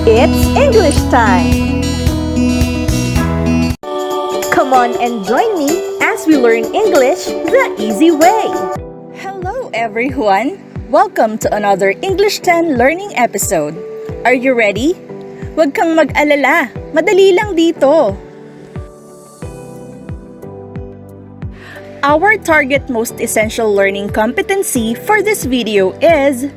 It's English time! Come on and join me as we learn English the easy way! Hello everyone! Welcome to another English 10 learning episode. Are you ready? Huwag kang mag-alala, madali lang dito! Our target most essential learning competency for this video is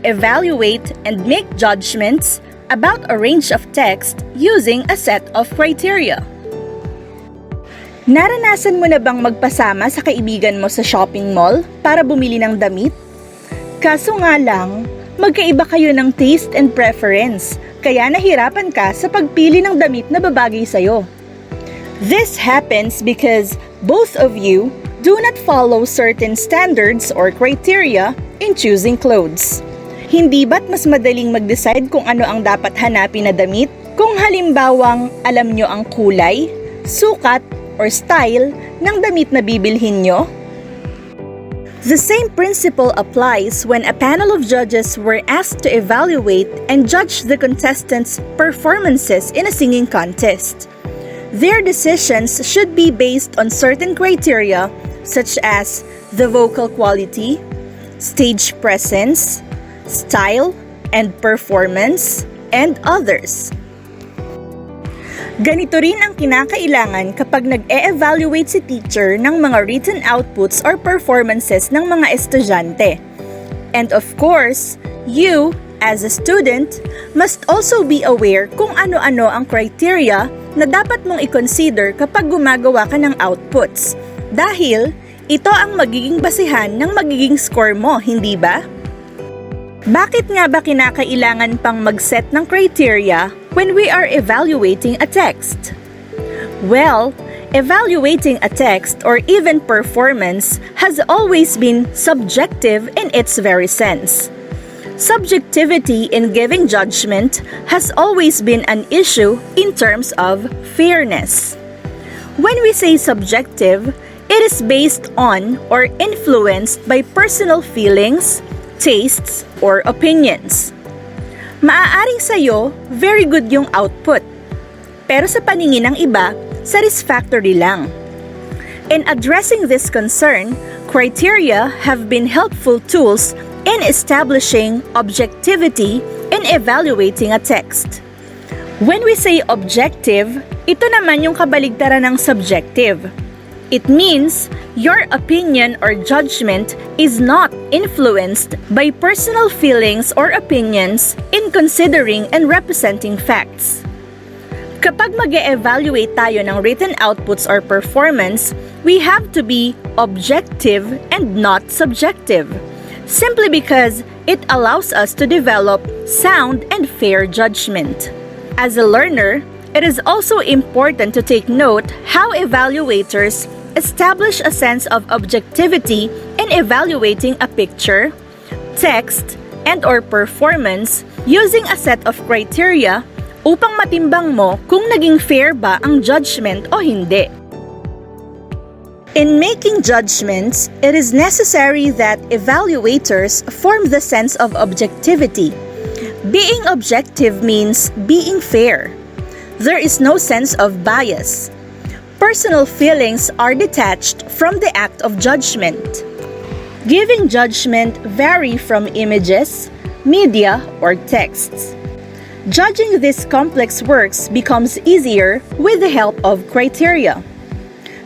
evaluate and make judgments about a range of text using a set of criteria. Naranasan mo na bang magpasama sa kaibigan mo sa shopping mall para bumili ng damit? Kaso nga lang, magkaiba kayo ng taste and preference, kaya nahirapan ka sa pagpili ng damit na babagay sa'yo. This happens because both of you do not follow certain standards or criteria in choosing clothes. Hindi ba't mas madaling mag-decide kung ano ang dapat hanapin na damit? Kung halimbawang alam nyo ang kulay, sukat, or style ng damit na bibilhin nyo? The same principle applies when a panel of judges were asked to evaluate and judge the contestants' performances in a singing contest. Their decisions should be based on certain criteria such as the vocal quality, stage presence, style and performance, and others. Ganito rin ang kinakailangan kapag nag-e-evaluate si teacher ng mga written outputs or performances ng mga estudyante. And of course, you, as a student, must also be aware kung ano-ano ang criteria na dapat mong i-consider kapag gumagawa ka ng outputs. Dahil, ito ang magiging basihan ng magiging score mo, hindi ba? Bakit nga ba kinakailangan pang mag-set ng criteria when we are evaluating a text? Well, evaluating a text or even performance has always been subjective in its very sense. Subjectivity in giving judgment has always been an issue in terms of fairness. When we say subjective, it is based on or influenced by personal feelings, tastes, or opinions. Maaaring sa'yo, very good yung output. Pero sa paningin ng iba, satisfactory lang. In addressing this concern, criteria have been helpful tools in establishing objectivity in evaluating a text. When we say objective, ito naman yung kabaligtaran ng subjective. It means your opinion or judgment is not influenced by personal feelings or opinions in considering and representing facts. Kapag mag-e-evaluate tayo ng written outputs or performance, we have to be objective and not subjective, simply because it allows us to develop sound and fair judgment. As a learner, it is also important to take note how evaluators establish a sense of objectivity in evaluating a picture, text, and/or performance using a set of criteria upang matimbang mo kung naging fair ba ang judgment o hindi. In making judgments, it is necessary that evaluators form the sense of objectivity. Being objective means being fair. There is no sense of bias. Personal feelings are detached from the act of judgment. Giving judgment vary from images, media, or texts. Judging these complex works becomes easier with the help of criteria.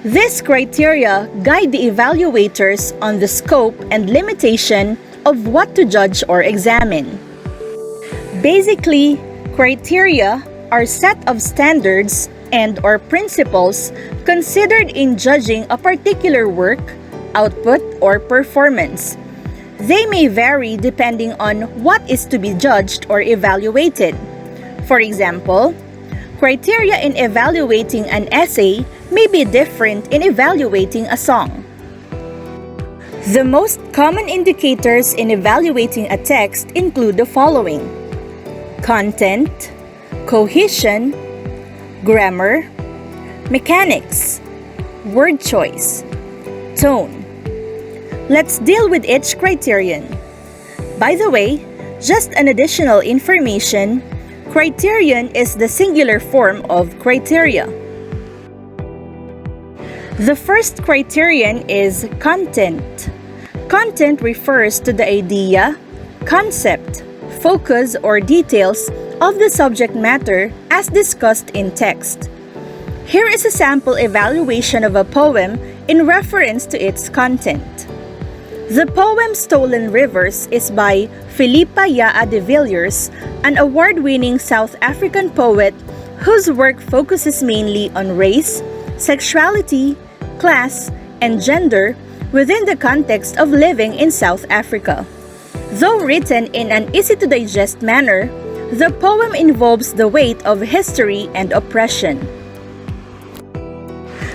These criteria guide the evaluators on the scope and limitation of what to judge or examine. Basically, criteria are set of standards and/or principles considered in judging a particular work, output, or performance. They may vary depending on what is to be judged or evaluated. For example, criteria in evaluating an essay may be different in evaluating a song. The most common indicators in evaluating a text include the following: content, cohesion, grammar, mechanics, word choice, tone. Let's deal with each criterion. By the way, just an additional information, Criterion is the singular form of criteria. The first criterion is content. Content refers to the idea, concept, focus, or details of the subject matter as discussed in text. Here is a sample evaluation of a poem in reference to its content. The poem Stolen Rivers is by Philippa Yaa de Villiers, an award-winning South African poet whose work focuses mainly on race, sexuality, class, and gender within the context of living in South Africa. Though written in an easy-to-digest manner, the poem involves the weight of history and oppression.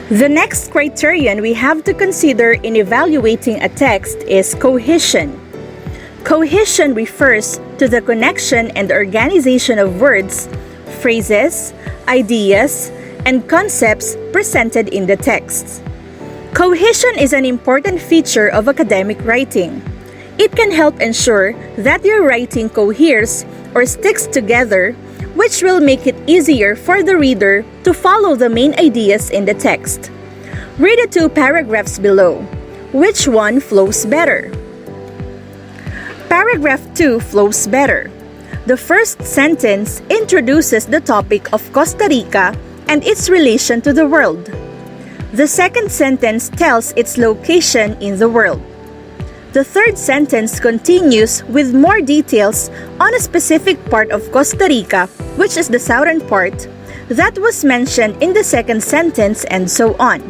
The next criterion we have to consider in evaluating a text is cohesion. Cohesion refers to the connection and organization of words, phrases, ideas, and concepts presented in the text. Cohesion is an important feature of academic writing. It can help ensure that your writing coheres or sticks together, which will make it easier for the reader to follow the main ideas in the text. Read the two paragraphs below. Which one flows better? Paragraph 2 flows better. The first sentence introduces the topic of Costa Rica and its relation to the world. The second sentence tells its location in the world. The third sentence continues with more details on a specific part of Costa Rica, which is the southern part, that was mentioned in the second sentence, and so on.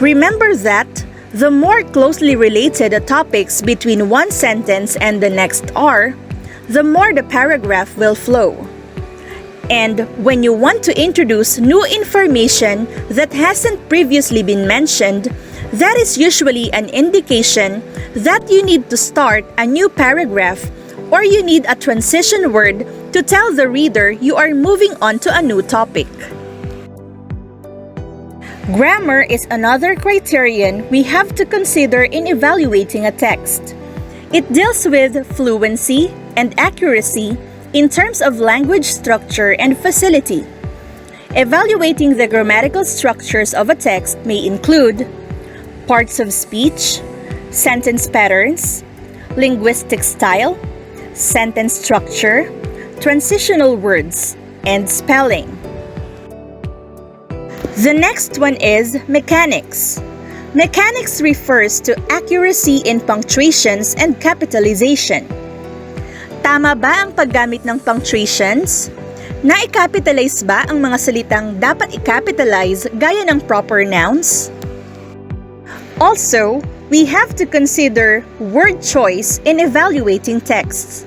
Remember that the more closely related the topics between one sentence and the next are, the more the paragraph will flow. And when you want to introduce new information that hasn't previously been mentioned, that is usually an indication that you need to start a new paragraph or you need a transition word to tell the reader you are moving on to a new topic. Grammar is another criterion we have to consider in evaluating a text. It deals with fluency and accuracy in terms of language structure and facility. Evaluating the grammatical structures of a text may include parts of speech, sentence patterns, linguistic style, sentence structure, transitional words, and spelling. The next one is mechanics. Mechanics refers to accuracy in punctuations and capitalization. Tama ba ang paggamit ng punctuations? Na-i-capitalize ba ang mga salitang dapat i-capitalize gaya ng proper nouns? Also, we have to consider word choice in evaluating texts.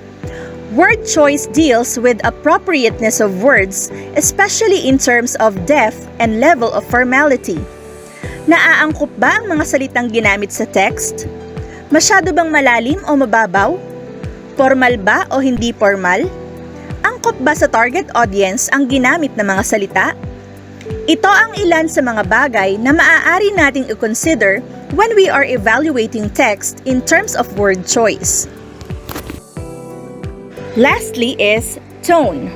Word choice deals with appropriateness of words, especially in terms of depth and level of formality. Naaangkop ba ang mga salitang ginamit sa text? Masyado bang malalim o mababaw? Formal ba o hindi formal? Angkop ba sa target audience ang ginamit na mga salita? Ito ang ilan sa mga bagay na maaari nating i-consider when we are evaluating text in terms of word choice. Lastly is tone.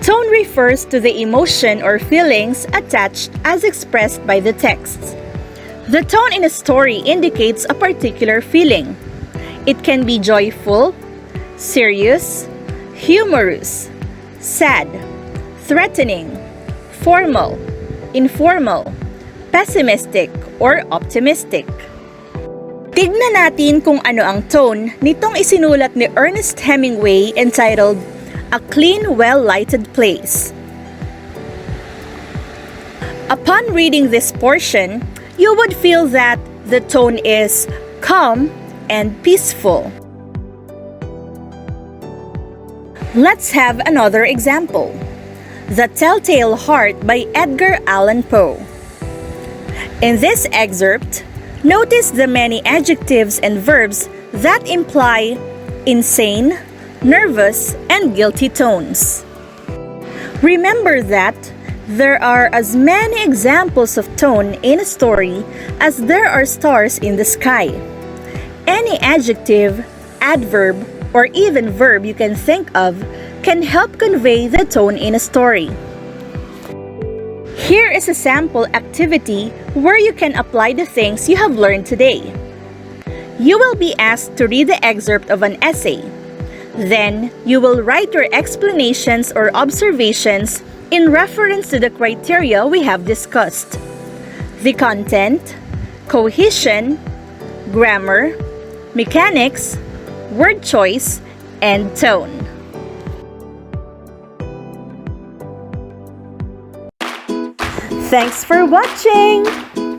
Tone refers to the emotion or feelings attached as expressed by the text. The tone in a story indicates a particular feeling. It can be joyful, serious, humorous, sad, threatening, formal, informal, pessimistic, or optimistic. Tignan natin kung ano ang tone nitong isinulat ni Ernest Hemingway entitled A Clean, Well-Lighted Place. Upon reading this portion, you would feel that the tone is calm and peaceful. Let's have another example. The Telltale Heart by Edgar Allan Poe. In this excerpt, notice the many adjectives and verbs that imply insane, nervous, and guilty tones. Remember that there are as many examples of tone in a story as there are stars in the sky. Any adjective, adverb, or even verb you can think of can help convey the tone in a story. Here is a sample activity where you can apply the things you have learned today. You will be asked to read the excerpt of an essay. Then, you will write your explanations or observations in reference to the criteria we have discussed: the content, cohesion, grammar, mechanics, word choice, and tone. Thanks for watching!